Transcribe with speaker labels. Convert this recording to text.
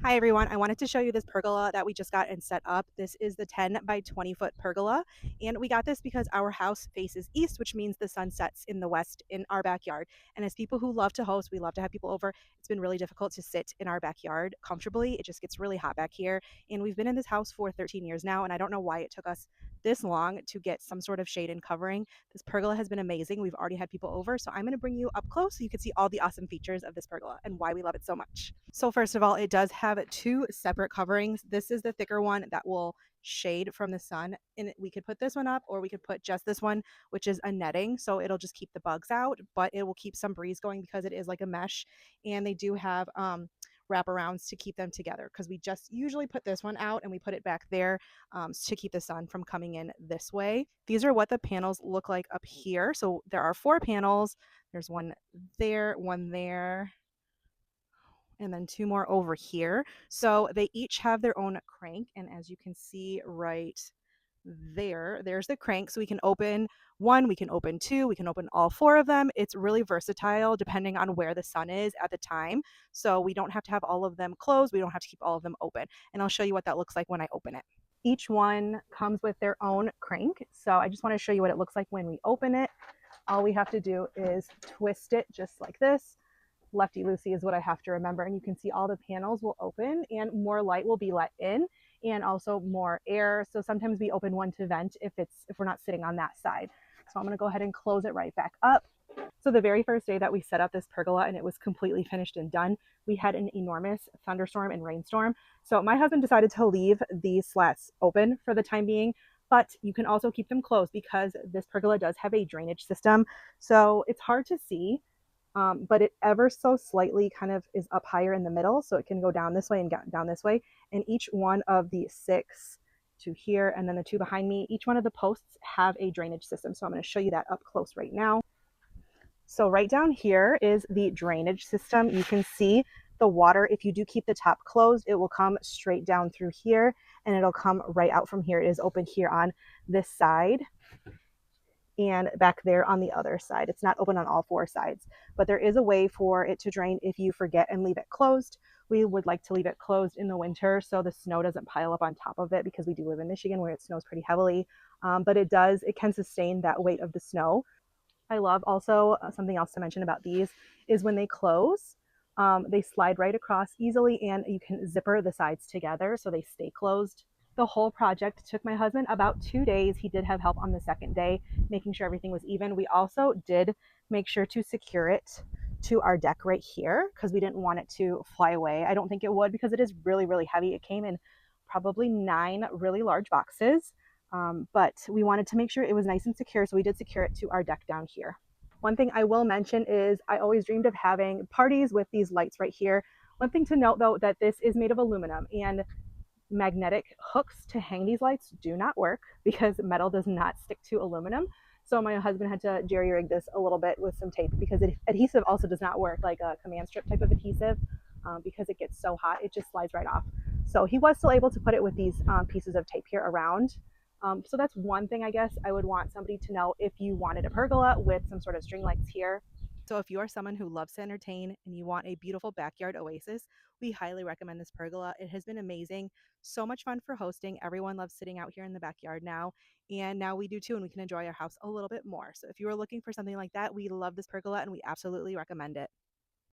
Speaker 1: Hi everyone, I wanted to show you this pergola that we just got and set up. This is the 10 by 20 foot pergola, and we got this because our house faces east, which means the sun sets in the west in our backyard. And as people who love to host, we love to have people over. It's been really difficult to sit in our backyard comfortably. It just gets really hot back here, and we've been in this house for 13 years now, and I don't know why it took us this long to get some sort of shade and covering. This pergola has been amazing. We've already had people over, so I'm going to bring you up close so you can see all the awesome features of this pergola and why we love it so much. So first of all, it does have two separate coverings. This is the thicker one that will shade from the sun, and we could put this one up or we could put just this one, which is a netting, so it'll just keep the bugs out, but it will keep some breeze going because it is like a mesh. And they do have wraparounds to keep them together, because we just usually put this one out and we put it back there to keep the sun from coming in this way. These are what the panels look like up here. So there are 4 panels. There's one there, and then 2 more over here. So they each have their own crank, and as you can see right there's the crank. So we can open one, we can open two, we can open all 4 of them. It's really versatile depending on where the sun is at the time. So we don't have to have all of them closed, we don't have to keep all of them open. And I'll show you what that looks like when I open it. Each one comes with their own crank. So I just want to show you what it looks like when we open it. All we have to do is twist it just like this. Lefty loosey is what I have to remember. And you can see all the panels will open and more light will be let in, and also more air. So sometimes we open one to vent if we're not sitting on that side. So I'm going to go ahead and close it right back up. So the very first day that we set up this pergola and it was completely finished and done, we had an enormous thunderstorm and rainstorm. So my husband decided to leave these slats open for the time being, but you can also keep them closed because this pergola does have a drainage system. So it's hard to see, but it ever so slightly kind of is up higher in the middle, so it can go down this way and down this way. And each one of the 6 to here, and then the 2 behind me, each one of the posts have a drainage system. So I'm going to show you that up close right now. So right down here is the drainage system. You can see the water, if you do keep the top closed, it will come straight down through here and it'll come right out from here. It is open here on this side and back there on the other side. It's not open on all 4 sides, but there is a way for it to drain if you forget and leave it closed. We would like to leave it closed in the winter so the snow doesn't pile up on top of it, because we do live in Michigan where it snows pretty heavily. But it can sustain that weight of the snow. I love also something else to mention about these is when they close, they slide right across easily, and you can zipper the sides together so they stay closed. The whole project took my husband about 2 days. He did have help on the second day, making sure everything was even. We also did make sure to secure it to our deck right here because we didn't want it to fly away. I don't think it would, because it is really, really heavy. It came in probably 9 really large boxes, but we wanted to make sure it was nice and secure, so we did secure it to our deck down here. One thing I will mention is I always dreamed of having parties with these lights right here. One thing to note though, that this is made of aluminum, and magnetic hooks to hang these lights do not work because metal does not stick to aluminum. So my husband had to jerry rig this a little bit with some tape, because adhesive also does not work, like a command strip type of adhesive, because it gets so hot, it just slides right off. So he was still able to put it with these pieces of tape here around. So that's one thing I guess I would want somebody to know if you wanted a pergola with some sort of string lights here. So if you are someone who loves to entertain and you want a beautiful backyard oasis, we highly recommend this pergola. It has been amazing, so much fun for hosting. Everyone loves sitting out here in the backyard now, and now we do too, and we can enjoy our house a little bit more. So if you are looking for something like that, we love this pergola and we absolutely recommend it.